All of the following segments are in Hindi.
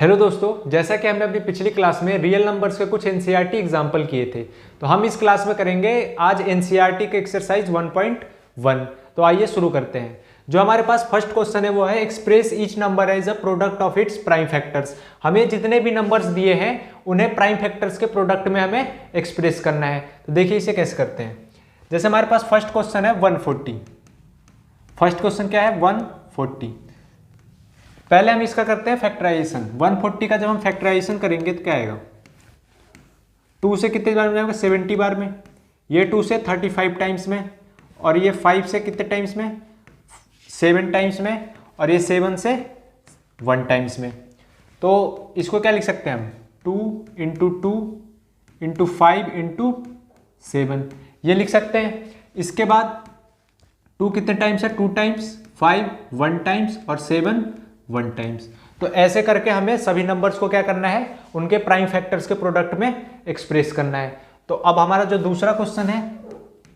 हेलो दोस्तों, जैसा कि हमने अपनी पिछली क्लास में रियल नंबर्स के कुछ एनसीईआरटी एग्जाम्पल किए थे, तो हम इस क्लास में करेंगे आज एनसीईआरटी के एक्सरसाइज 1.1। तो आइए शुरू करते हैं। जो हमारे पास फर्स्ट क्वेश्चन है वो है express each number as a product of its prime factors. हमें जितने भी नंबर्स दिए हैं उन्हें प्राइम फैक्टर्स के प्रोडक्ट में हमें एक्सप्रेस करना है। तो देखिए इसे कैसे करते हैं। जैसे हमारे पास फर्स्ट क्वेश्चन है 140। फर्स्ट क्वेश्चन क्या है 140। पहले हम इसका करते हैं फैक्टराइजेशन। 140 का जब हम फैक्टराइजेशन करेंगे तो क्या आएगा, 2 से कितने बार में जाएगा 70 बार में, ये 2 से 35 टाइम्स में, और ये 5 से कितने टाइम्स में 7 टाइम्स में, और ये 7 से 1 टाइम्स में। तो इसको क्या लिख सकते हैं हम 2 इंटू 2 इंटू 5 इंटू 7 ये लिख सकते हैं। इसके बाद 2 कितने टाइम्स है 2 टाइम्स, 5 1 टाइम्स और 7 1 टाइम्स। तो ऐसे करके हमें सभी नंबर्स को क्या करना है, उनके प्राइम फैक्टर्स के प्रोडक्ट में एक्सप्रेस करना है। तो अब हमारा जो दूसरा क्वेश्चन है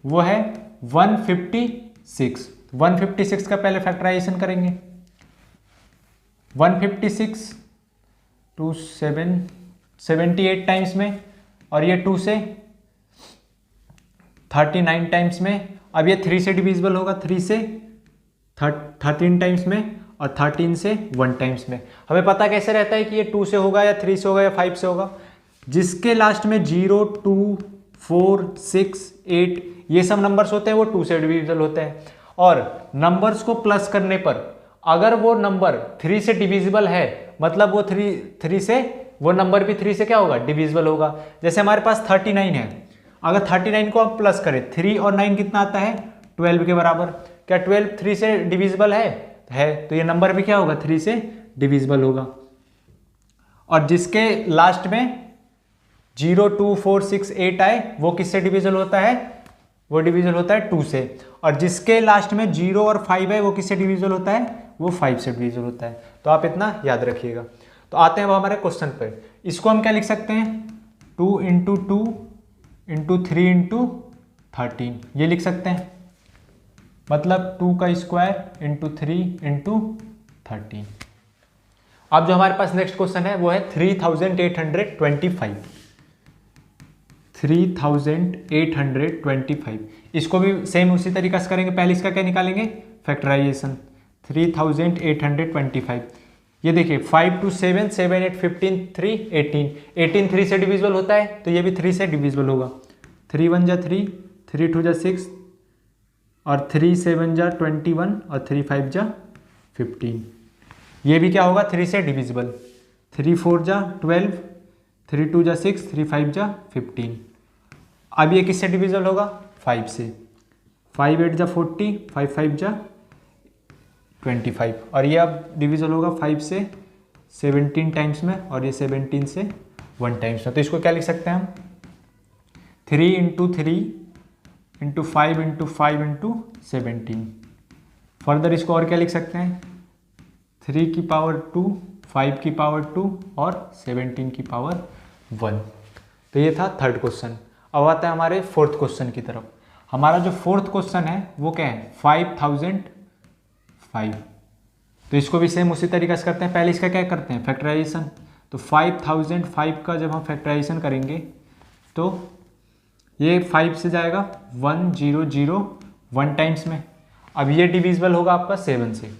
वो है 156। 156 का पहले फैक्टराइजेशन करेंगे। 156 2 7 78 टाइम्स में, और ये 2 से 39 टाइम्स में। अब ये 3 से डिविजिबल होगा, 3 से 13 टाइम्स में, और 13 से 1 टाइम्स में। हमें पता कैसे रहता है कि ये 2 से होगा या 3 से होगा या 5 से होगा, जिसके लास्ट में 0 2 4 6 8 ये सब नंबर्स होते हैं वो 2 से डिविजिबल होते हैं। और नंबर्स को प्लस करने पर अगर वो नंबर 3 से डिविजिबल है, मतलब वो 3 से वो नंबर भी 3 से क्या होगा डिविजिबल होगा। जैसे हमारे पास 39 है, अगर 39 को हम प्लस करें 3 और 9 कितना आता है 12 के बराबर। क्या 12 3 से डिविजिबल है? तो ये नंबर भी क्या होगा 3 से डिविजिबल होगा। और जिसके लास्ट में 0 2 4 6 8 आए वो किससे डिविजिबल होता है, वो डिविजिबल होता है 2 से। और जिसके लास्ट में 0 और 5 है वो किससे डिविजिबल होता है, वो 5 से डिविजिबल होता है। तो आप इतना याद रखिएगा। तो आते हैं अब हमारे क्वेश्चन पर। इसको हम क्या लिख सकते हैं 2 इंटू 2 इंटू 3 इंटू 13 ये लिख सकते हैं, मतलब 2 का स्क्वायर इंटू 3 इंटू 13। अब जो हमारे पास नेक्स्ट क्वेश्चन है वो है 3825। 3825 इसको भी सेम उसी तरीका से करेंगे। पहले इसका क्या निकालेंगे फैक्टराइजेशन। 3825 ये देखिए 5 2 7 7 8 15 3 18 18 3 से डिविजिबल होता है, तो ये भी 3 से डिविजिबल होगा। 3 1 जा 3 3 2 जा 6 और 3 7 जा 21 और 3 5 जा 15 ये भी क्या होगा 3 से डिविजिबल। 3 4 जा 12 3 2 जा 6 3 5 जा 15। अब ये किससे डिविजिबल होगा 5 से। 5 8 जा 40 5 5 जा 25 और ये अब डिविजिबल होगा 5 से 17 टाइम्स में, और ये 17 से 1 टाइम्स में। तो इसको क्या लिख सकते हैं हम 3 into 3 into 5 into 5 into 17। Further इसको और क्या लिख सकते हैं 3 की पावर 2 5 की पावर 2 और 17 की पावर 1। तो ये था थर्ड क्वेश्चन। अब आता है हमारे फोर्थ क्वेश्चन की तरफ। हमारा जो फोर्थ क्वेश्चन है वो क्या है 5005। तो इसको भी सेम उसी तरीके से करते हैं। पहले इसका क्या करते हैं फैक्टराइजेशन। तो 5005 का जब हम फैक्टराइजेशन करेंगे तो ये 5 से जाएगा 1 0 0 1 टाइम्स में। अब ये डिविजिबल होगा आपका 7 से।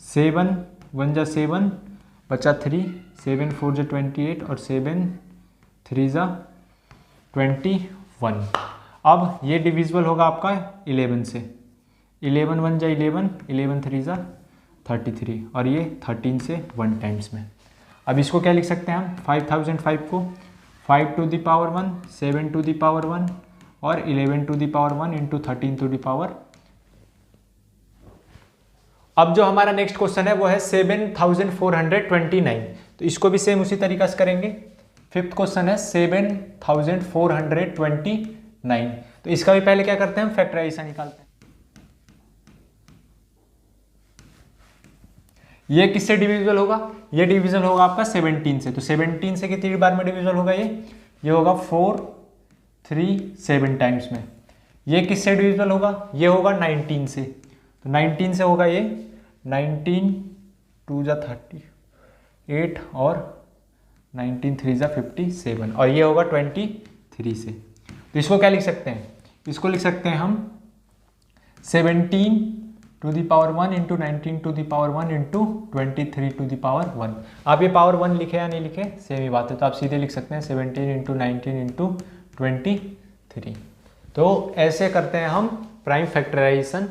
7 1 जा 7 बचा 3 7 4 जा 28 और 7 3 जा 21। अब ये डिविजिबल होगा आपका 11 से। 11 1 जा 11 11 3 जा 33 और ये 13 से 1 टाइम्स में। अब इसको क्या लिख सकते हैं हम 5005 को 5 to the power 1 7 to the power 1 और 11 to the power 1 into 13 to the power. अब जो हमारा नेक्स्ट क्वेश्चन है वो है 7429। तो इसको भी सेम उसी तरीका से करेंगे। फिफ्थ क्वेश्चन है 7429। तो इसका भी पहले क्या करते हैं हम फैक्टराइजेशन निकालते हैं। ये किससे डिविजिबल होगा, ये डिविजिबल होगा आपका 17 से। तो 17 से कितनी बार में डिविजिबल होगा ये होगा 4 3 7 टाइम्स में। ये किससे डिविजिबल होगा, ये होगा 19 से। तो 19 से होगा ये 19 2 जा 30 8 और 19 3 ज़ा 57 और ये होगा 23 से। तो इसको क्या लिख सकते हैं, इसको लिख सकते हैं हम 17 to the power 1 into 19 to the power 1 into 23 to the power 1। आप ये पावर 1 लिखे या नहीं लिखे सेम ही बात है, तो आप सीधे लिख सकते हैं 17 इंटू 19 इंटू 23। तो ऐसे करते हैं हम प्राइम फैक्टराइजेशन।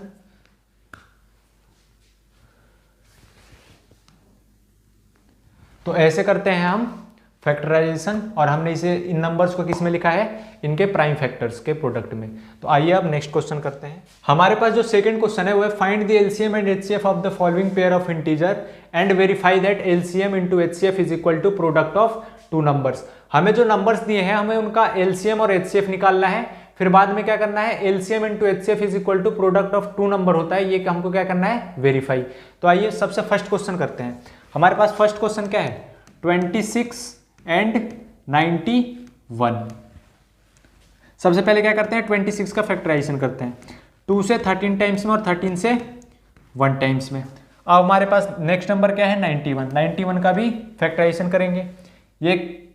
तो ऐसे करते हैं हम फैक्टराइजेशन, और हमने इसे इन नंबर्स को किस में लिखा है, इनके प्राइम फैक्टर्स के प्रोडक्ट में। तो आइए अब नेक्स्ट क्वेश्चन करते हैं। हमारे पास जो सेकंड क्वेश्चन है वो है find the LCM and HCF of the following pair of integer and verify that LCM into HCF is equal to product of two numbers. हमें जो नंबर्स दिए हैं हमें उनका एलसीएम और एचसीएफ निकालना है, फिर बाद में क्या करना है, LCM into HCF is equal to product of two number होता है, ये हमको क्या करना है, वेरीफाई। तो आइए सबसे फर्स्ट क्वेश्चन करते हैं। हमारे पास फर्स्ट क्वेश्चन क्या है, 26 एंड 91। सबसे पहले क्या करते हैं, 26 का फैक्टराइजेशन करते हैं, 2 से 13 टाइम्स में और 13 से 1 टाइम्स में। अब हमारे पास नेक्स्ट नंबर क्या है, 91। 91 का भी फैक्टराइजेशन करेंगे, ये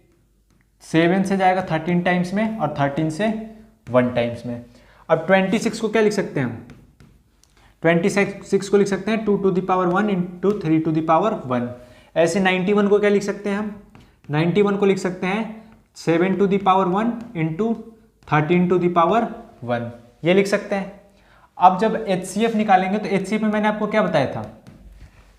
7 से जाएगा 13 टाइम्स में और 13 से 1 टाइम्स में। अब 26 को क्या लिख सकते हैं हम, 26 को लिख सकते हैं 2 to the power 1 into 3 to the power 1। ऐसे 91 को क्या लिख सकते हैं हम, 91 को लिख सकते हैं 7 to the power 1 into 13 to the power 1, ये लिख सकते हैं। अब जब HCF निकालेंगे तो HCF में मैंने आपको क्या बताया था,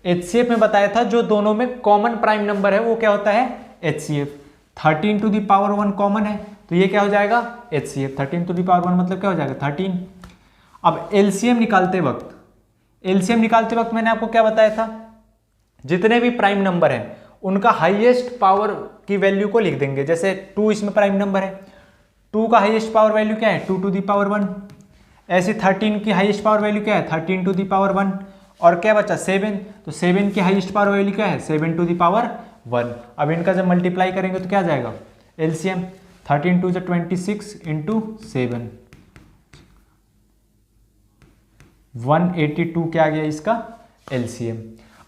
HCF में बताया था जो दोनों में कॉमन प्राइम नंबर है वो क्या होता है, HCF। 13 to the power 1 common है तो ये क्या हो जाएगा, HCF। 13 टू द पावर 1 मतलब क्या हो जाएगा, 13। अब LCM निकालते वक्त मैंने आपको क्या बताया था, जितने भी प्राइम नंबर हैं उनका हाईएस्ट पावर की वैल्यू को लिख देंगे। जैसे 2 इसमें प्राइम नंबर है, 2 का हाईएस्ट पावर वैल्यू क्या है, 2 टू द पावर 1। ऐसे 13 की हाईएस्ट पावर वैल्यू क्या है, 13 टू द पावर 1। और क्या बचा, 7, तो 7 की हाईएस्ट पावर वैल्यू क्या है, 7 टू द पावर 1। अब इनका जब मल्टीप्लाई करेंगे तो क्या आ जाएगा, एलसीएम 13 टू 26 इंटू 7, 182 क्या आ गया इसका एलसीएम।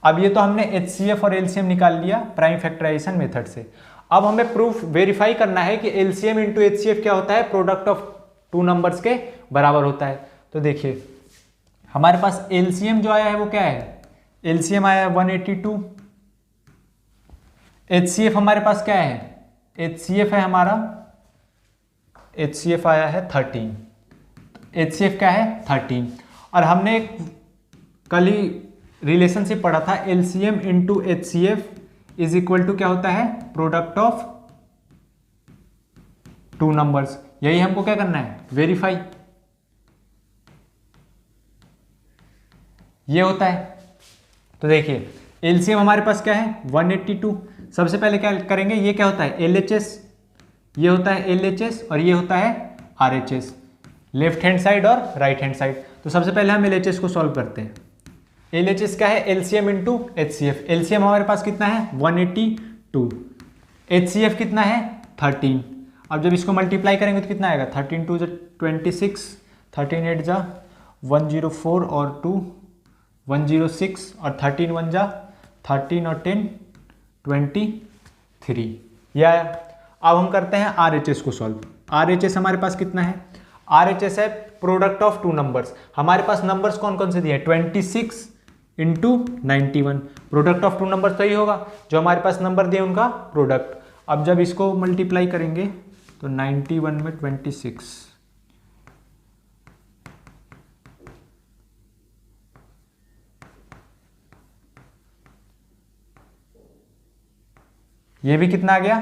अब ये तो हमने HCF और LCM निकाल लिया प्राइम फैक्टराइजेशन मेथड से। अब हमें प्रूफ वेरीफाई करना है कि LCM इंटू HCF क्या होता है, प्रोडक्ट ऑफ टू नंबर्स के बराबर होता है। तो देखिए हमारे पास LCM जो आया है वो क्या है, LCM आया है 182। HCF हमारे पास क्या है, HCF है हमारा, HCF आया है 13। HCF क्या है 13। और हमने कल ही रिलेशनशिप पढ़ा था, LCM into HCF is equal to क्या होता है, प्रोडक्ट ऑफ टू नंबर्स। यही हमको क्या करना है, वेरीफाई, ये होता है। तो देखिए LCM हमारे पास क्या है 182। सबसे पहले क्या करेंगे, ये क्या होता है LHS, ये होता है LHS और ये होता है RHS, लेफ्ट हैंड साइड और राइट हैंड साइड। तो सबसे पहले हम LHS को सॉल्व करते हैं। LHS क्या है, LCM इंटू HCF। LCM हमारे पास कितना है 182, HCF कितना है 13। अब जब इसको मल्टीप्लाई करेंगे तो कितना आएगा, 13 टू 26, 13 8 जा 104 और 2 106 और 13 1 जा 13 और 10 23, ये आया। अब हम करते हैं RHS को सॉल्व। RHS हमारे पास कितना है, RHS है प्रोडक्ट ऑफ टू नंबर्स। हमारे पास नंबर्स कौन कौन से दिए हैं, 26 into 91, product of two number तो ही होगा, जो हमारे पास नंबर दिए उनका प्रोडक्ट। अब जब इसको मल्टीप्लाई करेंगे तो 91 में 26, ये भी कितना आ गया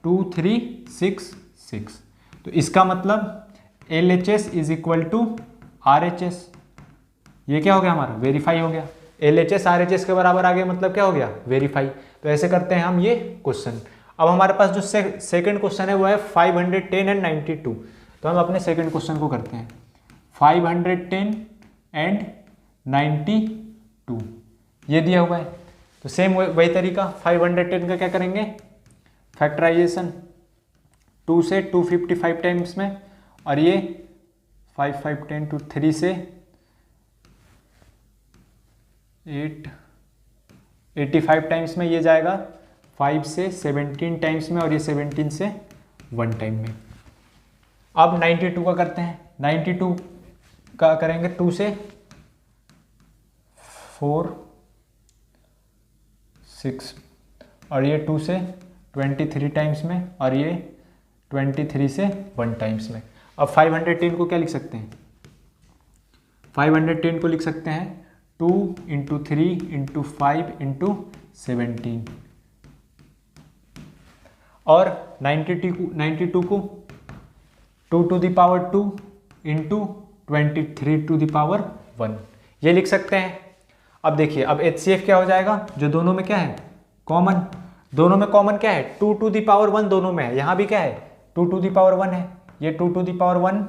2366। तो इसका मतलब LHS is equal to RHS, ये क्या हो गया हमारा, वेरीफाई हो गया। LHS RHS के बराबर आ गया मतलब क्या हो गया, वेरीफाई। तो ऐसे करते हैं हम ये क्वेश्चन। अब हमारे पास जो सेकंड क्वेश्चन है वो है 510 एंड 92। तो हम अपने सेकंड क्वेश्चन को करते हैं, 510 एंड 92 ये दिया हुआ है। तो सेम वही तरीका, 510 का क्या करेंगे, फैक्टराइजेशन 2 से 255 टाइम्स में, और ये 510 टू 3 से 85 टाइम्स में ये जाएगा 5 से 17 टाइम्स में और ये 17 से 1 टाइम में। अब 92 का करते हैं। 92 का करेंगे 2 से 4 6 और ये 2 से 23 टाइम्स में और ये 23 से 1 टाइम्स में। अब 510 को क्या लिख सकते हैं? 510 को लिख सकते हैं 2 × 3 × 5 × 17 और 92 को 2 to the power 2 × 23 to the power 1 ये लिख सकते हैं। अब देखिए, अब HCF क्या हो जाएगा? जो दोनों में क्या है? कॉमन। दोनों में कॉमन क्या है? 2 to the power 1 दोनों में है। यहाँ भी क्या है? 2 to the power 1 है। ये 2 to the power 1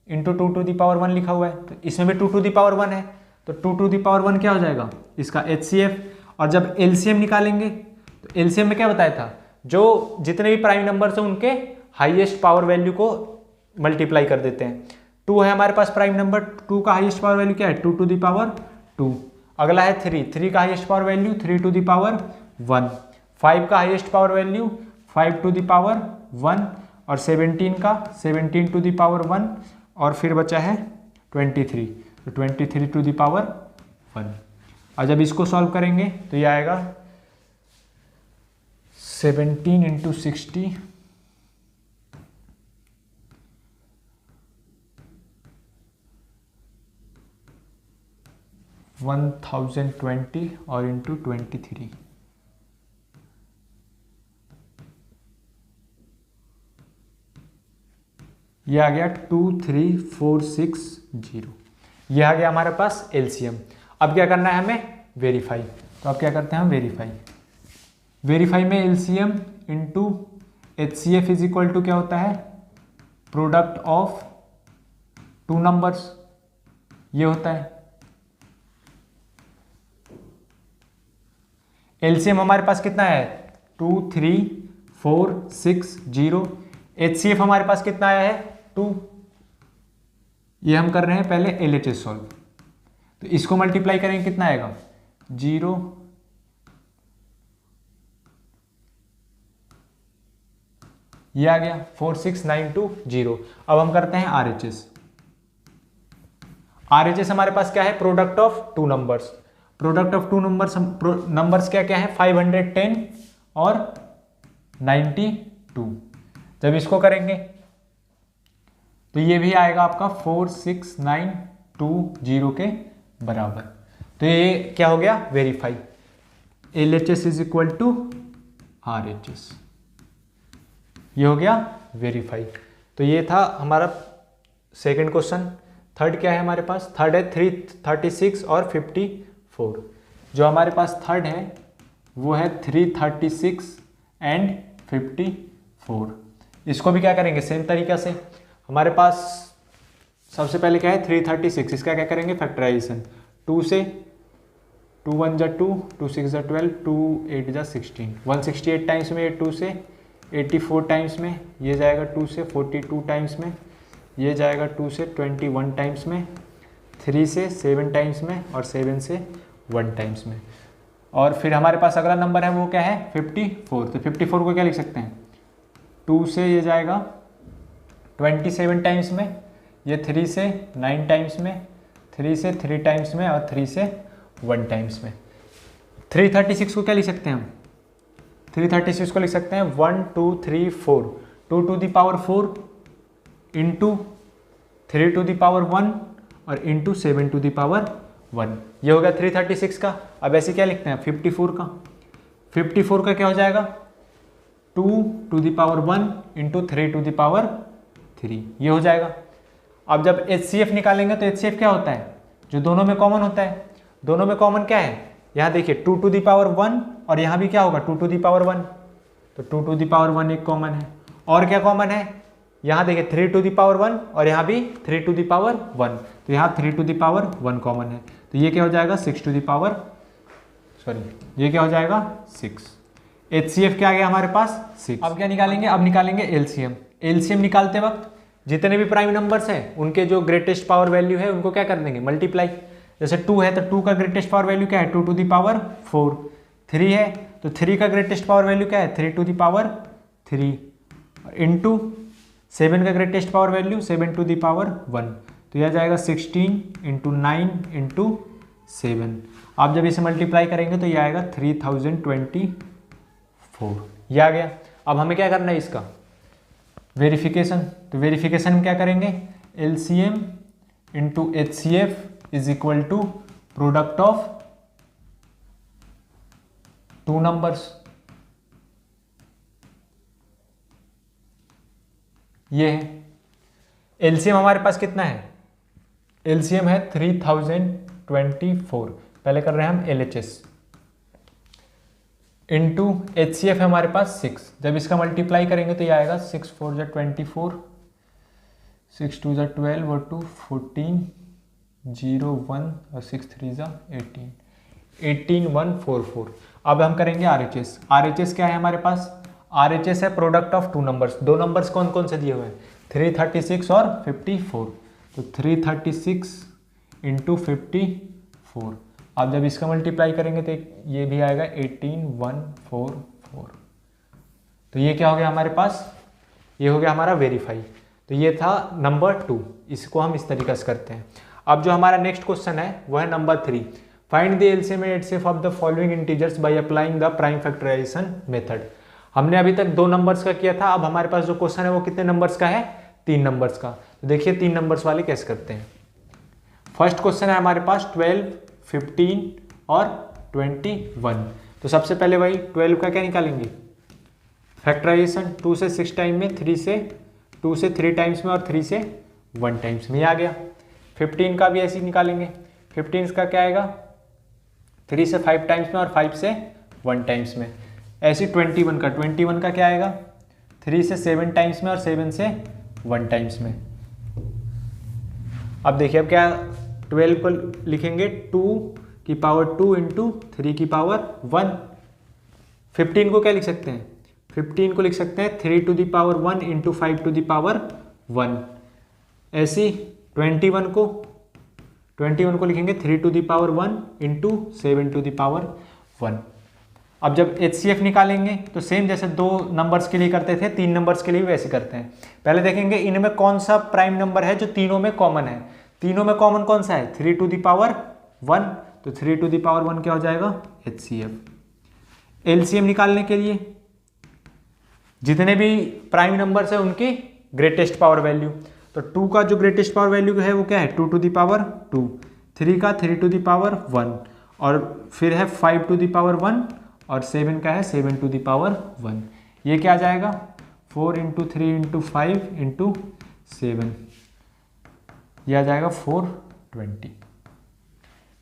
× 2 to the power 1 लिखा हुआ है, तो इसमें भी 2 to the power 1 है, तो 2 to the power 1 क्या हो जाएगा? इसका HCF। और जब LCM निकालेंगे तो LCM में क्या बताया था? जो जितने भी प्राइम नंबर्स हैं उनके हाईएस्ट पावर वैल्यू को मल्टीप्लाई कर देते हैं। 2 है हमारे पास प्राइम नंबर, 2 का हाईएस्ट पावर वैल्यू क्या है? 2 to the power 2। अगला है 3 का highest power value 3 to the power 1। 5 का highest power value 5 to the power 1 और 17 का 17 to the power 1 और फिर बचा है 23, तो 23 to the power 1। और जब इसको सॉल्व करेंगे तो ये आएगा 17 × 60 1020 और इंटू 23। ये आ गया 23460। ये आ गया हमारे पास LCM। अब क्या करना है हमें? वेरीफाई। तो अब क्या करते हैं हम? वेरीफाई में LCM into HCF is equal to क्या होता है? प्रोडक्ट ऑफ 2 नंबर्स, ये होता है। LCM हमारे पास कितना है? 23460। HCF हमारे पास कितना आया है? 2। ये हम कर रहे हैं पहले LHS सॉल्व, तो इसको मल्टीप्लाई करेंगे कितना आएगा? 0 ये आ गया 46920। अब हम करते हैं RHS। RHS हमारे पास क्या है? Product of 2 numbers. Product of 2 numbers क्या क्या है? 510 और 92। जब इसको करेंगे तो ये भी आएगा आपका 46920 के बराबर। तो ये क्या हो गया? Verify. LHS is equal to RHS, ये हो गया वेरीफाई। तो ये था हमारा सेकंड क्वेश्चन। थर्ड क्या है हमारे पास? थर्ड है 336 और 54। जो हमारे पास थर्ड है वो है 336 एंड 54। इसको भी क्या करेंगे? सेम तरीका से। हमारे पास सबसे पहले क्या है? 336। इसका क्या करेंगे? फैक्टराइजेशन। 2 से 2 1 जा 2, 2 6 जा 12, 2 8 जा 16। 168 टाइम्स में ये 2 से 84 टाइम्स में, ये जाएगा 2 से 42 टाइम्स में, ये जाएगा 2 से 21 टाइम्स में, 3 से 7 टाइम्स में और 7 से 1 टाइम्स में। और फिर हमारे पास अगला नंबर है वो क्या है? 54। तो 54 को क्या लिख सकते हैं? 2 से ये जाएगा 27 टाइम्स में, ये 3 से 9 टाइम्स में, 3 से 3 टाइम्स में और 3 से 1 टाइम्स में। 336 को क्या लिख सकते हैं हम? 336 को लिख सकते हैं 1 2 3 4, 2 to the power 4 into 3 to the power 1 और इंटू 7 to the power 1। ये हो गया 336 का। अब ऐसे क्या लिखते हैं? 54 का। 54 का क्या हो जाएगा? 2 to the power 1 into 3 to the power 3, ये हो जाएगा। अब जब HCF निकालेंगे तो HCF क्या होता है? जो दोनों में कॉमन होता है। दोनों में कॉमन क्या है? यहाँ देखिए 2 to the power 1 और यहाँ भी क्या होगा? 2 to the power 1, तो 2 to the power 1 एक कॉमन है। और क्या कॉमन है? यहाँ देखिए 3 to the power 1 और यहाँ भी 3 to the power 1, तो यहाँ 3 to the power 1 कॉमन है, तो ये क्या हो जाएगा? 6 to the power, सॉरी ये क्या हो जाएगा? 6। HCF क्या आ गया हमारे पास? 6। अब क्या निकालेंगे? अब निकालेंगे LCM। LCM निकालते वक्त जितने भी प्राइम नंबर्स हैं उनके जो ग्रेटेस्ट पावर वैल्यू है उनको क्या कर देंगे? मल्टीप्लाई। जैसे 2 है तो 2 का ग्रेटेस्ट पावर वैल्यू क्या है? 2 to the power 4। 3 है तो 3 का ग्रेटेस्ट पावर वैल्यू क्या है 3 टू द पावर 3 इंटू 7 का greatest power value 7 to the power 1, तो यह जाएगा 16 इंटू 9 इंटू 7। आप जब इसे मल्टीप्लाई करेंगे तो यह आएगा 3024, यह आ गया। अब हमें क्या करना है इसका वेरिफिकेशन, तो वेरिफिकेशन में क्या करेंगे LCM into HCF is equal to product of two numbers. ये है LCM हमारे पास कितना है, LCM है 3024, पहले कर रहे हैं हम LHS इंटू HCF है हमारे पास 6, जब इसका मल्टीप्लाई करेंगे तो ये आएगा 6 4 जा 24, 6 2 जा 12 और 2 14 0 1 और 6 3 जा 18 18144। अब हम करेंगे RHS। RHS क्या है हमारे पास, RHS है प्रोडक्ट ऑफ टू नंबर्स। दो नंबर्स कौन कौन से दिए हुए हैं 336 और 54, तो 336 इंटू 54। अब जब इसका मल्टीप्लाई करेंगे तो ये भी आएगा 18144। तो ये क्या हो गया हमारे पास, ये हो गया हमारा वेरीफाई। तो ये था नंबर 2, इसको हम इस तरीके से करते हैं। अब जो हमारा नेक्स्ट क्वेश्चन है वो है number 3, find the LCM and HCF of the following integers by applying the prime factorisation method. हमने अभी तक 2 नंबर्स का किया था, अब हमारे पास जो क्वेश्चन है वो कितने नंबर्स का है 3 नंबर्स का। तो देखिए 3 नंबर्स वाले कैसे करते हैं। फर्स्ट क्वेश्चन है हमारे पास 12 15 और 21। तो सबसे पहले वही 12 का क्या निकालेंगे फैक्टराइजेशन, 2 से 6 टाइम में, 2 से 3 टाइम्स में और 3 से 1 टाइम्स में, आ गया। 15 का भी ऐसे ही निकालेंगे, 15 का क्या आएगा 3 से 5 टाइम्स में और 5 से 1 टाइम्स में। ऐसे 21 का क्या आएगा 3 से 7 टाइम्स में और 7 से 1 टाइम्स में। अब देखिए अब क्या 12 को लिखेंगे 2 की पावर 2 इंटू 3 की पावर 1। 15 को क्या लिख सकते हैं 15 को लिख सकते हैं 3 to the power 1 into 5 to the power 1। ऐसी 21 को लिखेंगे 3 to the power 1 into 7 to the power 1। अब जब HCF निकालेंगे तो सेम जैसे 2 नंबर्स के लिए करते थे 3 नंबर्स के लिए भी वैसे करते हैं। पहले देखेंगे इनमें कौन सा प्राइम नंबर है जो तीनों में कॉमन है। तीनों में कॉमन कौन सा है 3 टू दी पावर 1, तो 3 टू दी पावर 1 क्या हो जाएगा HCF। LCM निकालने के लिए जितने भी प्राइम नंबर्स है उनकी ग्रेटेस्ट पावर वैल्यू, तो 2 का जो ग्रेटेस्ट पावर वैल्यू है वो क्या है 2 टू दी पावर 2, 3 का 3 टू दी पावर 1 और फिर है 5 टू दी पावर 1 और 7 का है 7 टू दी पावर 1। ये क्या आ जाएगा 4 इंटू 3 इंटू 5 इंटू 7, यह आ जाएगा 420।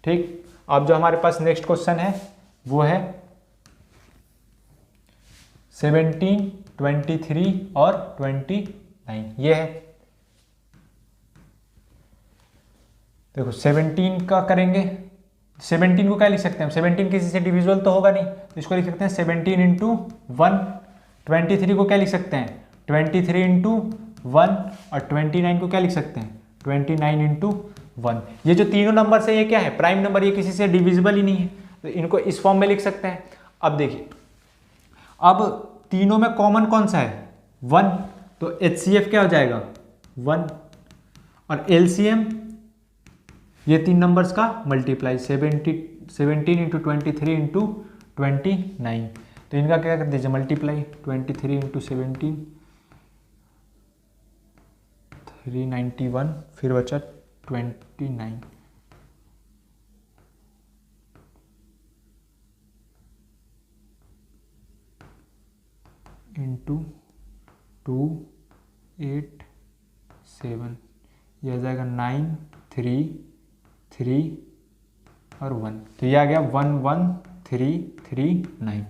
ठीक, अब जो हमारे पास नेक्स्ट क्वेश्चन है वो है 17 23 और 29। ये है देखो 17 का करेंगे, 17 को क्या लिख सकते हैं 17 किसी से डिविजिबल तो होगा नहीं, तो इसको लिख सकते हैं 17 इंटू 1। 23 को क्या लिख सकते हैं 23 इंटू 1 और 29 को क्या लिख सकते हैं 29 इंटू 1। ये जो तीनों नंबर है ये क्या है प्राइम नंबर, ये किसी से डिविजिबल ही नहीं है, तो इनको इस फॉर्म में लिख सकते हैं। अब देखिए अब तीनों में कॉमन कौन सा है 1, तो HCF क्या हो जाएगा 1 और LCM ये 3 नंबर्स का मल्टीप्लाई 17 इंटू 23 इंटू 29, तो इनका क्या कर दीजिए मल्टीप्लाई 23 इंटू 17 391, फिर बचा 29 इंटू 2 8 7, यह आ जाएगा 9 3 3 और 1, तो ये आ गया 11339।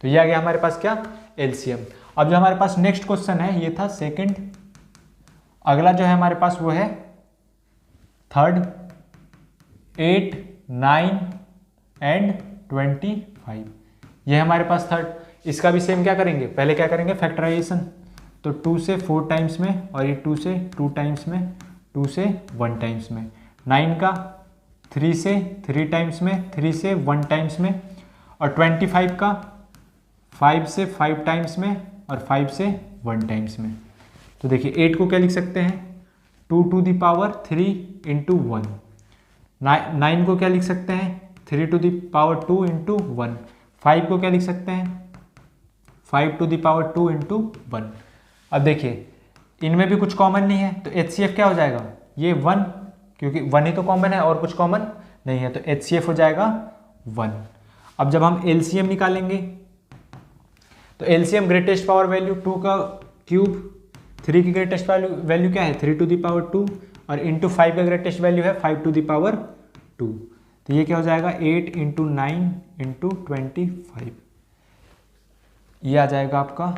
तो ये आ गया हमारे पास क्या LCM। अब जो हमारे पास नेक्स्ट क्वेश्चन है ये था सेकंड। अगला जो है हमारे पास वो है थर्ड 8 9 एंड 25। ये है हमारे पास थर्ड। इसका भी सेम क्या करेंगे पहले क्या करेंगे फैक्टराइजेशन, तो 2 से 4 टाइम्स में और ये 2 से 2 टाइम्स में 2 से 1 टाइम्स में। 9 का 3 से 3 टाइम्स में 3 से 1 टाइम्स में और 25 का 5 से 5 टाइम्स में और 5 से 1 टाइम्स में। तो देखिए 8 को क्या लिख सकते हैं 2 टू द पावर 3 इंटू 1। 9 को क्या लिख सकते हैं 3 टू द पावर 2 इंटू 1। 5 को क्या लिख सकते हैं 5 टू द पावर 2 इंटू 1। अब देखिए इनमें भी कुछ कॉमन नहीं है तो HCF क्या हो जाएगा ये 1, क्योंकि 1 ही तो कॉमन है और कुछ कॉमन नहीं है, तो HCF हो जाएगा 1। अब जब हम LCM निकालेंगे तो LCM ग्रेटेस्ट पावर वैल्यू 2 का क्यूब, 3 की ग्रेटेस्ट वैल्यू क्या है 3 टू द पावर 2 और इंटू 5 का ग्रेटेस्ट वैल्यू है 5 टू द पावर 2। तो ये क्या हो जाएगा 8 इंटू 9 इंटू 25, ये आ जाएगा आपका,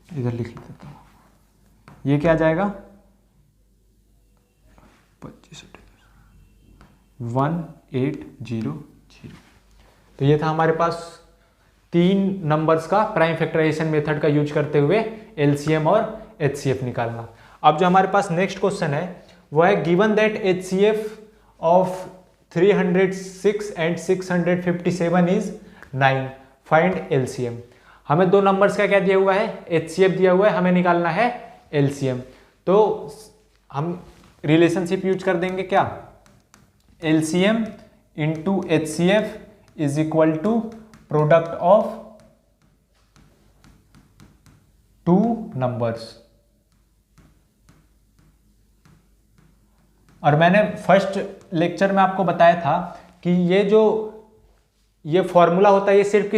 इधर लिख देता हूँ, ये क्या आ जाएगा 1800। तो ये था हमारे पास 3 नंबर्स का प्राइम फैक्टराइजेशन मेथड का यूज करते हुए LCM और HCF निकालना। अब जो हमारे पास नेक्स्ट क्वेश्चन है वो है given that HCF of 306 and 657 is 9, find LCM। हमें 2 नंबर्स का क्या दिया हुआ है HCF दिया हुआ है, हमें निकालना है LCM। तो हम रिलेशनशिप यूज कर देंगे क्या LCM into HCF is equal to product of 2 numbers. और मैंने फर्स्ट लेक्चर में आपको बताया था कि ये फॉर्मूला होता है ये सिर्फ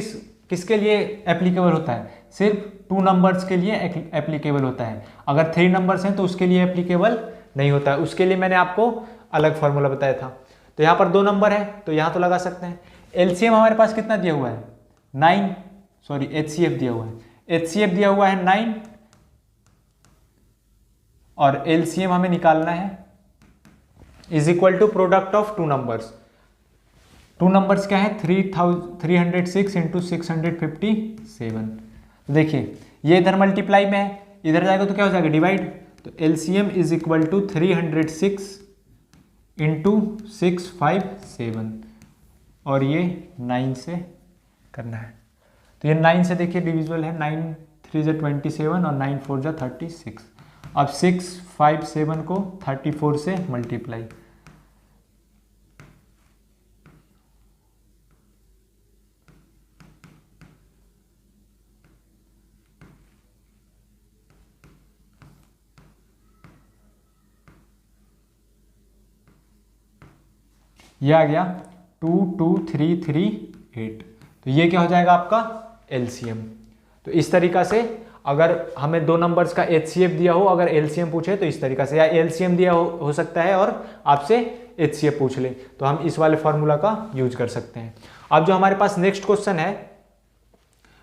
किसके लिए एप्लीकेबल होता है, सिर्फ 2 नंबर्स के लिए एप्लीकेबल होता है। अगर 3 नंबर्स हैं तो उसके लिए एप्लीकेबल नहीं होता है, उसके लिए मैंने आपको अलग फॉर्मूला बताया था। तो यहाँ पर 2 नंबर है तो यहाँ तो लगा सकते हैं। LCM हमारे पास कितना दिया हुआ है 9, सॉरी HCF दिया हुआ है, HCF दिया हुआ है 9 और LCM हमें निकालना है is equal to product of 2 numbers. 2 numbers क्या है 306 इंटू 657। देखिए ये इधर मल्टीप्लाई में है, इधर जाएगा तो क्या हो जाएगा डिवाइड, तो LCM is equal to 306 into 657 और ये 9 से करना है। तो ये 9 से देखिए डिविजिबल है, 9 3 जा 27 और 9 4 जा 36। अब 657 को 34 से मल्टीप्लाई, ये आ गया 22338। तो ये क्या हो जाएगा आपका LCM। तो इस तरीका से अगर हमें 2 नंबर्स का HCF दिया हो, अगर LCM पूछे तो इस तरीका से, या LCM दिया हो सकता है और आपसे HCF पूछ ले तो हम इस वाले फॉर्मूला का यूज कर सकते हैं। अब जो हमारे पास नेक्स्ट क्वेश्चन है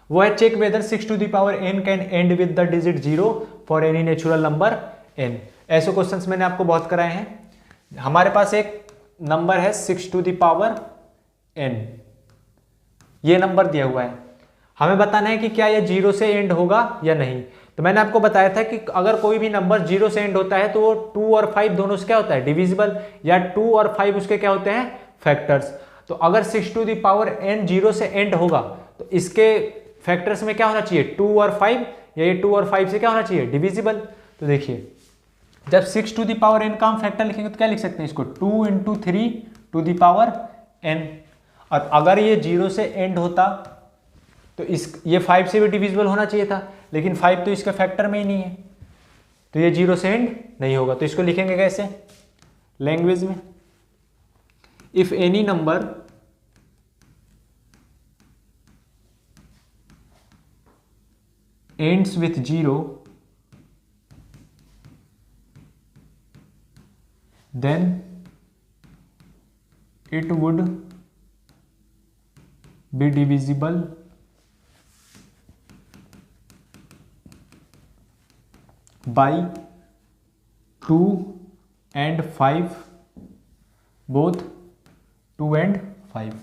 वो है check whether 6 to the power n can end with the digit 0 for any natural number n। ऐसे क्वेश्चंस मैंने आपको बहुत कराए हैं। हमारे पास एक नंबर है 6 टू द पावर n, ये नंबर दिया हुआ है, हमें बताना है कि क्या ये 0 से एंड होगा या नहीं। तो मैंने आपको बताया था कि अगर कोई भी नंबर 0 से एंड होता है तो वो 2 और 5 दोनों से क्या होता है डिविजिबल, या 2 और 5 उसके क्या होते हैं फैक्टर्स। तो अगर 6 टू द पावर n 0 से एंड होगा तो इसके फैक्टर्स में क्या होना चाहिए 2 और 5, या ये 2 और 5 से क्या होना चाहिए डिविजिबल। तो देखिए जब 6 टू द पावर n का हम फैक्टर लिखेंगे तो क्या लिख सकते हैं इसको 2 into 3 to the power n। और अगर ये 0 से एंड होता तो ये 5 से भी डिविजिबल होना चाहिए था, लेकिन 5 तो इसके फैक्टर में ही नहीं है तो ये 0 से एंड नहीं होगा। तो इसको लिखेंगे कैसे लैंग्वेज में, if any number ends with 0 then it would be divisible by 2 and 5, both 2 and 5।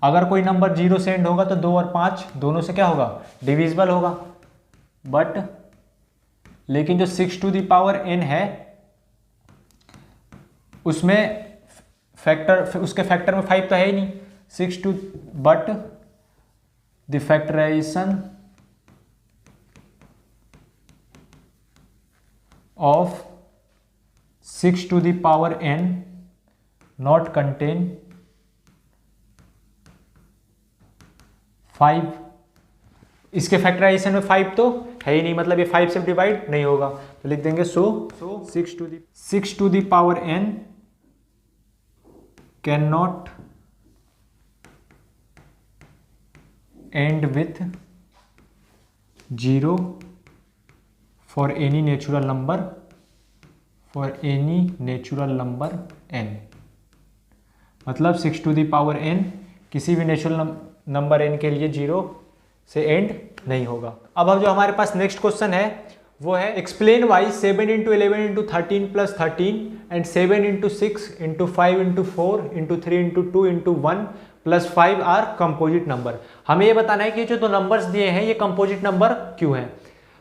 अगर कोई नंबर 0 से एंड होगा तो 2 और 5 दोनों से क्या होगा डिविजिबल होगा, बट लेकिन जो 6 टू द पावर n है उसमें फैक्टर, उसके फैक्टर में 5 तो है ही नहीं, 6 to, but the factorisation of 6 to the power n not contain 5। इसके फैक्टराइजेशन में 5 तो है ही नहीं, मतलब ये 5 से डिवाइड नहीं होगा, तो लिख देंगे सो 6 to the power n can not and with 0 for any natural number n। मतलब 6 to the power n किसी भी नेचुरल नंबर n के लिए 0 से एंड नहीं होगा। अब जो हमारे पास नेक्स्ट क्वेश्चन है वो है explain why 7 into 11 into 13 plus 13 and 7 into 6 into 5 into 4 into 3 into 2 into 1 plus 5 are composite number. हमें ये बताना है कि जो दो नंबर्स दिए हैं ये कंपोजिट नंबर क्यों है।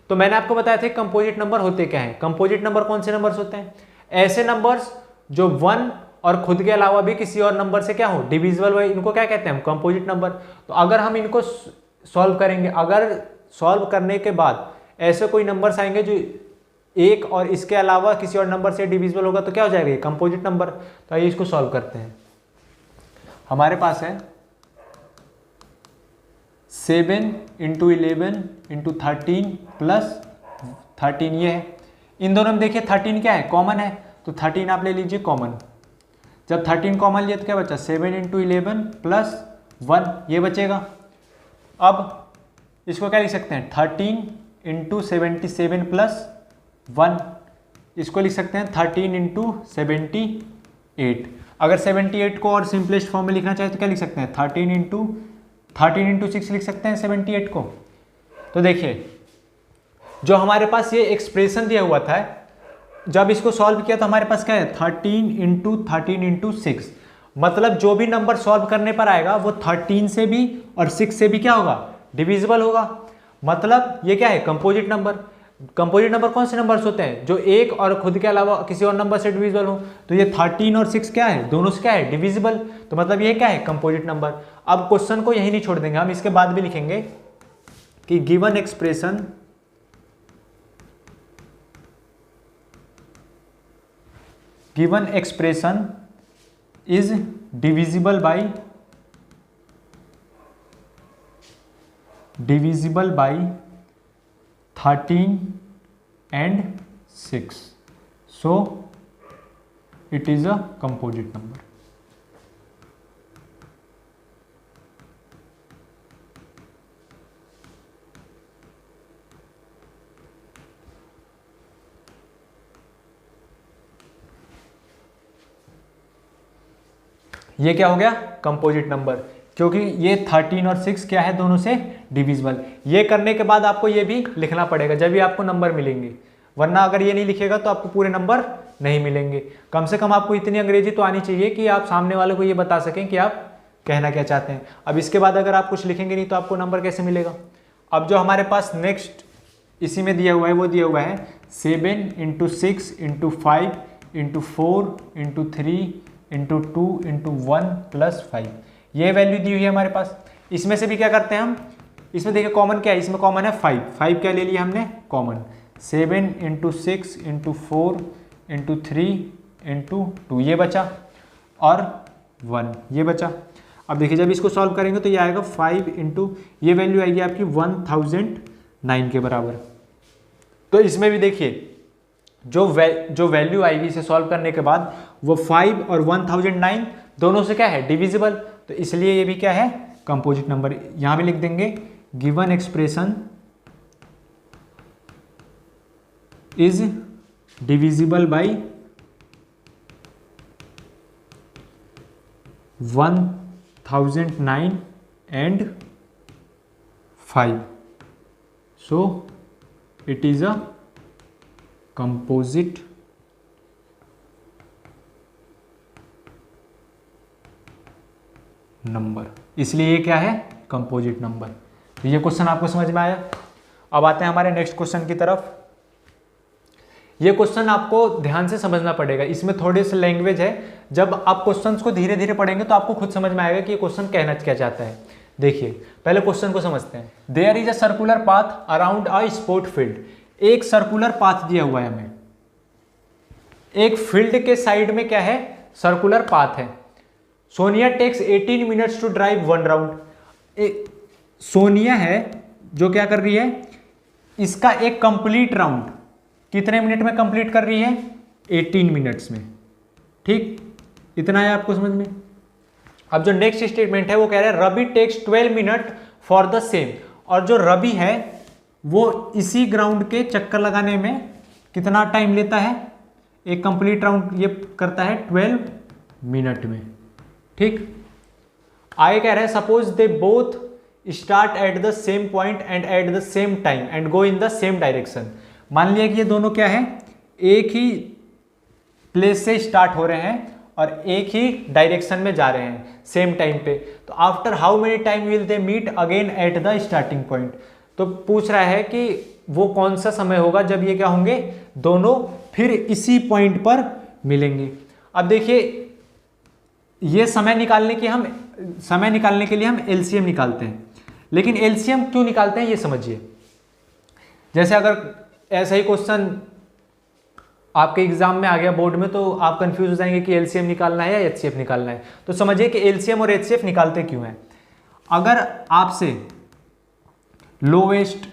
तो मैंने आपको बताया था कंपोजिट नंबर होते क्या हैं। कंपोजिट नंबर कौन से नंबर्स होते हैं? ऐसे नंबर्स जो 1 और खुद के अलावा भी किसी और नंबर से क्या हो डिविजिबल, इनको क्या कहते हैं हम? Composite number. तो अगर हम इनको सॉल्व करेंगे, अगर सॉल्व करने के बाद ऐसे कोई नंबर्स आएंगे जो एक और इसके अलावा किसी और नंबर से डिविजिबल होगा तो क्या हो जाएगा? ये कंपोजिट नंबर। तो आइए इसको सॉल्व करते हैं। हमारे पास है 7 इंटू 11 इंटू 13 प्लस 13 ये है। इन दोनों में देखिए 13 क्या है? कॉमन है, तो 13 आप ले लीजिए कॉमन। जब 13 कॉमन लिया तो क्या बचा? 7 इंटू 11 प्लस 1 ये बचेगा। अब इसको क्या लिख सकते हैं? 13 इंटू 77 प्लस 1, इसको लिख सकते हैं 13 इंटू 78। अगर 78 को और सिंपलेस्ट फॉर्म में लिखना चाहे तो क्या लिख सकते हैं? 13 इंटू 6 लिख सकते हैं 78 को। तो देखिए जो हमारे पास ये एक्सप्रेशन दिया हुआ था, जब इसको सॉल्व किया तो हमारे पास क्या है? 13 इंटू 6। मतलब जो भी नंबर सॉल्व करने पर आएगा वो 13 से भी और 6 से भी क्या होगा? डिविजिबल होगा। मतलब ये क्या है? Composite number. कंपोजिट नंबर कौन से नंबर्स होते हैं? जो एक और खुद के अलावा किसी और नंबर से डिविजिबल हो। तो ये 13 और 6 क्या है? दोनों से क्या है? डिविजिबल। तो मतलब ये क्या है? Composite number. अब क्वेश्चन को यही नहीं छोड़ देंगे, हम इसके बाद भी लिखेंगे कि given expression is divisible by 13 and 6, so it is a composite number। ये क्या हो गया? कंपोजिट नंबर, क्योंकि ये 13 और 6 क्या है? दोनों से डिविजिबल। ये करने के बाद आपको ये भी लिखना पड़ेगा जब भी आपको नंबर मिलेंगे, वरना अगर ये नहीं लिखेगा तो आपको पूरे नंबर नहीं मिलेंगे। कम से कम आपको इतनी अंग्रेजी तो आनी चाहिए कि आप सामने वाले को ये बता सकें कि आप कहना क्या चाहते हैं। अब इसके बाद अगर आप कुछ लिखेंगे नहीं तो आपको नंबर कैसे मिलेगा? अब जो हमारे पास नेक्स्ट इसी में दिया हुआ है वो दिया हुआ है 7 into 6 into 5 into 4 into 3 into 2 into 1 plus 5। ये वैल्यू दी हुई है हमारे पास। इसमें से भी क्या करते हैं हम? इसमें देखिए कॉमन क्या है? इसमें कॉमन है 5 क्या ले लिया हमने? Common. 7 into 6 into 4 into 3 into 2 ये बचा और 1 ये बचा। अब देखिए जब इसको सॉल्व करेंगे तो ये आएगा 5 इंटू ये वैल्यू आएगी आपकी 1009 के बराबर। तो इसमें भी देखिए जो वैल्यू आएगी इसे सॉल्व करने के बाद वो 5 और 1009 दोनों से क्या है? डिविजिबल। तो इसलिए ये भी क्या है? Composite number. यहां भी लिख देंगे given expression is divisible by 1009 and 5, so it is a composite number. इसलिए ये क्या है? Composite number. तो ये क्वेश्चन आपको समझ में आया। अब आते हैं हमारे नेक्स्ट क्वेश्चन की तरफ। ये क्वेश्चन आपको ध्यान से समझना पड़ेगा, इसमें थोड़े से लैंग्वेज है। जब आप क्वेश्चंस को धीरे धीरे पढ़ेंगे तो आपको खुद समझ में आएगा कि ये क्वेश्चन कहना क्या चाहता है। देखिए पहले क्वेश्चन को समझते हैं। There is a circular path around a sport field, एक सर्कुलर पाथ दिया हुआ है हमें, एक फील्ड के साइड में क्या है, सर्कुलर पाथ है। Sonia takes 18 minutes to drive 1 round. Sonia है जो क्या कर रही है, इसका एक कंप्लीट राउंड कितने मिनट में कंप्लीट कर रही है, 18 मिनट्स में। ठीक, इतना है आपको समझ में। अब जो नेक्स्ट स्टेटमेंट है वो कह रहा है Ravi takes 12 minute for the same, और जो रवि है वो इसी ग्राउंड के चक्कर लगाने में कितना टाइम लेता है, एक कंप्लीट राउंड ये करता है 12 मिनट में। ठीक, आगे कह रहा है suppose they both start at the same point and at the same time and go in the same direction. मान लिया कि ये दोनों क्या है, एक ही प्लेस से स्टार्ट हो रहे हैं और एक ही डायरेक्शन में जा रहे हैं सेम टाइम पे, तो after how many time will they meet again at the starting point. तो पूछ रहा है कि वो कौन सा समय होगा जब ये क्या होंगे, दोनों फिर इसी पॉइंट पर मिलेंगे। अब देखिए ये समय निकालने के लिए हम एलसीएम निकालते हैं, लेकिन एलसीएम क्यों निकालते हैं ये समझिए। जैसे अगर ऐसा ही क्वेश्चन आपके एग्जाम में आ गया बोर्ड में, तो आप कंफ्यूज हो जाएंगे कि एलसीएम निकालना है या एचसीएफ निकालना है। तो समझिए कि एलसीएम और एचसीएफ निकालते क्यों हैं। अगर आपसे लोवेस्ट,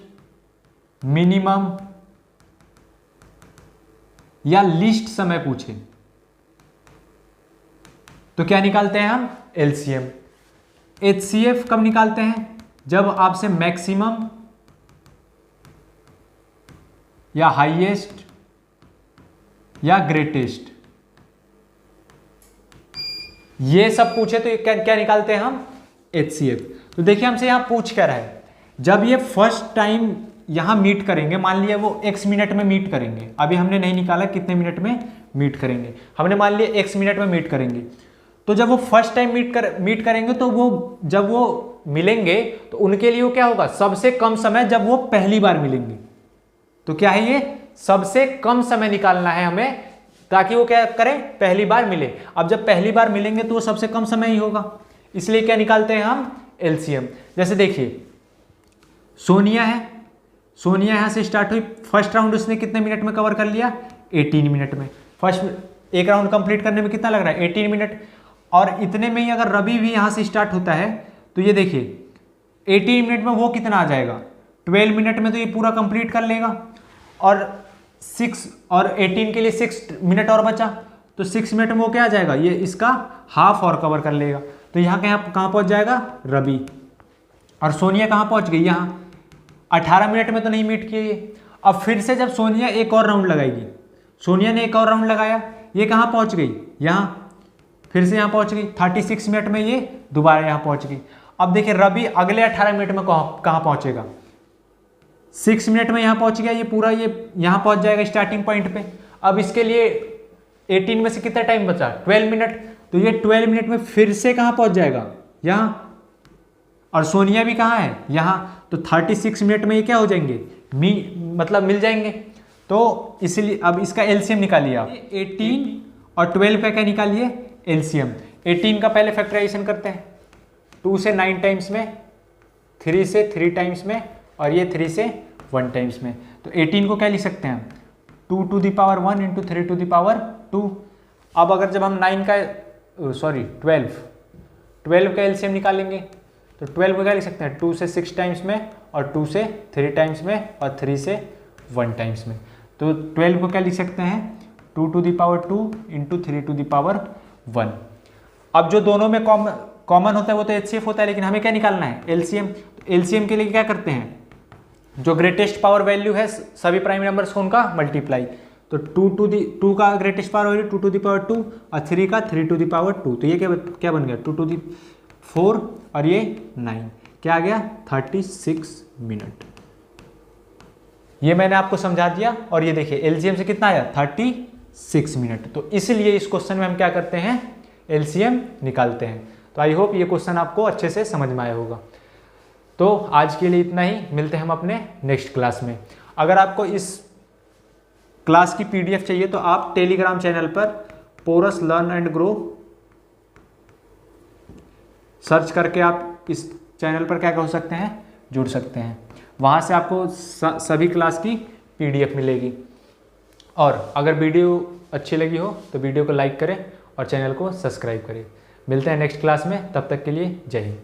मिनिमम या लीस्ट समय पूछे तो क्या निकालते हैं हम, एलसीएम। एचसीएफ कब निकालते हैं, जब आपसे मैक्सिमम या हाईएस्ट या ग्रेटेस्ट ये सब पूछे तो क्या क्या निकालते हैं हम, एचसीएफ। तो देखिए हमसे यहां पूछ क्या रहा है, जब ये फर्स्ट टाइम यहां मीट करेंगे, मान लिया वो x मिनट में मीट करेंगे, अभी हमने नहीं निकाला कितने मिनट में मीट करेंगे, हमने मान लिया x मिनट में मीट करेंगे। तो जब वो फर्स्ट टाइम मीट करेंगे तो वो जब वो मिलेंगे तो उनके लिए वो क्या होगा, सबसे कम समय जब वो पहली बार मिलेंगे। तो क्या है ये, सबसे कम समय निकालना है हमें ताकि वो क्या करें, पहली बार मिले। अब जब पहली बार मिलेंगे तो वो सबसे कम समय ही होगा, इसलिए क्या निकालते हैं हम, एलसीएम। जैसे देखिए सोनिया है, सोनिया यहां से स्टार्ट हुई, फर्स्ट राउंड उसने कितने मिनट में कवर कर लिया, 18 मिनट में। फर्स्ट एक राउंड कंप्लीट करने में कितना लग रहा है, 18 मिनट। और इतने में ही अगर रवि भी यहां से स्टार्ट होता है तो ये देखिए 18 मिनट में वो कितना आ जाएगा, 12 मिनट में तो ये पूरा कंप्लीट कर लेगा। और 6 और 18 के लिए 6 मिनट और बचा, तो 6 मिनट में वो क्या आ जाएगा, ये इसका हाफ और कवर कर लेगा। तो यहाँ कहाँ पहुँच जाएगा, रवि। और सोनिया कहाँ पहुँच गई, यहाँ 18 मिनट में तो नहीं मीट किए ये। अब फिर से जब सोनिया एक और राउंड लगाएगी, सोनिया ने एक और राउंड लगाया, ये कहाँ पहुँच गई, यहाँ, फिर से यहाँ पहुँच गई, 36 मिनट में ये दोबारा यहाँ पहुँच गई। अब देखिए रवि अगले 18 मिनट में कहाँ पहुँचेगा, 6 मिनट में यहाँ पहुँच गया, ये पूरा ये यहाँ पहुँच जाएगा स्टार्टिंग पॉइंट पे। अब इसके लिए 18 में से कितना टाइम बचा, 12 मिनट, तो ये 12 मिनट में फिर से कहाँ पहुँच जाएगा, यहाँ। और सोनिया भी कहाँ है, यहाँ, तो 36 मिनट में ये क्या हो जाएंगे, मतलब मिल जाएंगे। तो इसलिए अब इसका एलसीएम निकालिए आप, 18 और 12 का क्या निकालिए, एलसीएम। 18 का पहले फैक्टराइजेशन करते हैं, 2 से 9 टाइम्स में, 3 से 3 टाइम्स में, और ये 3 से 1 टाइम्स में। तो 18 को क्या लिख सकते हैं, 2 to the power 1 into 3 to the power 2। अब अगर जब हम 12 का एलसीएम निकालेंगे तो 12 को क्या लिख सकते हैं, 2 से 6 टाइम्स में, और 2 से 3 टाइम्स में, और 3 से 1 टाइम्स में। तो 12 को क्या लिख सकते हैं, 2 to the power 2 into 3 to the power 1। अब जो दोनों में कॉमन होता है वो तो एचसीएफ होता है, लेकिन हमें क्या निकालना है, एलसीएम। तो एलसीएम के लिए क्या करते हैं, जो ग्रेटेस्ट पावर वैल्यू है सभी प्राइम नंबर्स को उनका मल्टीप्लाई। तो 2 का greatest power value 2 to the power 2, और 3 का 3 to the power 2। तो ये क्या बन गया, 2 to the 4 और ये 9, क्या आ गया, 36 मिनट। ये मैंने आपको समझा दिया। और ये देखिए एलसीएम से कितना आया, 36 मिनट। तो इसलिए इस क्वेश्चन में हम क्या करते हैं, एलसीएम निकालते हैं। तो आई होप ये क्वेश्चन आपको अच्छे से समझ में आया होगा। तो आज के लिए इतना ही, मिलते हैं हम अपने नेक्स्ट क्लास में। अगर आपको इस क्लास की पीडीएफ चाहिए तो आप टेलीग्राम चैनल पर Porus learn and grow search करके आप इस चैनल पर क्या हो सकते हैं, जुड़ सकते हैं। वहाँ से आपको सभी क्लास की PDF मिलेगी। और अगर वीडियो अच्छी लगी हो तो वीडियो को लाइक करें और चैनल को सब्सक्राइब करें। मिलते हैं नेक्स्ट क्लास में, तब तक के लिए जय हिंद।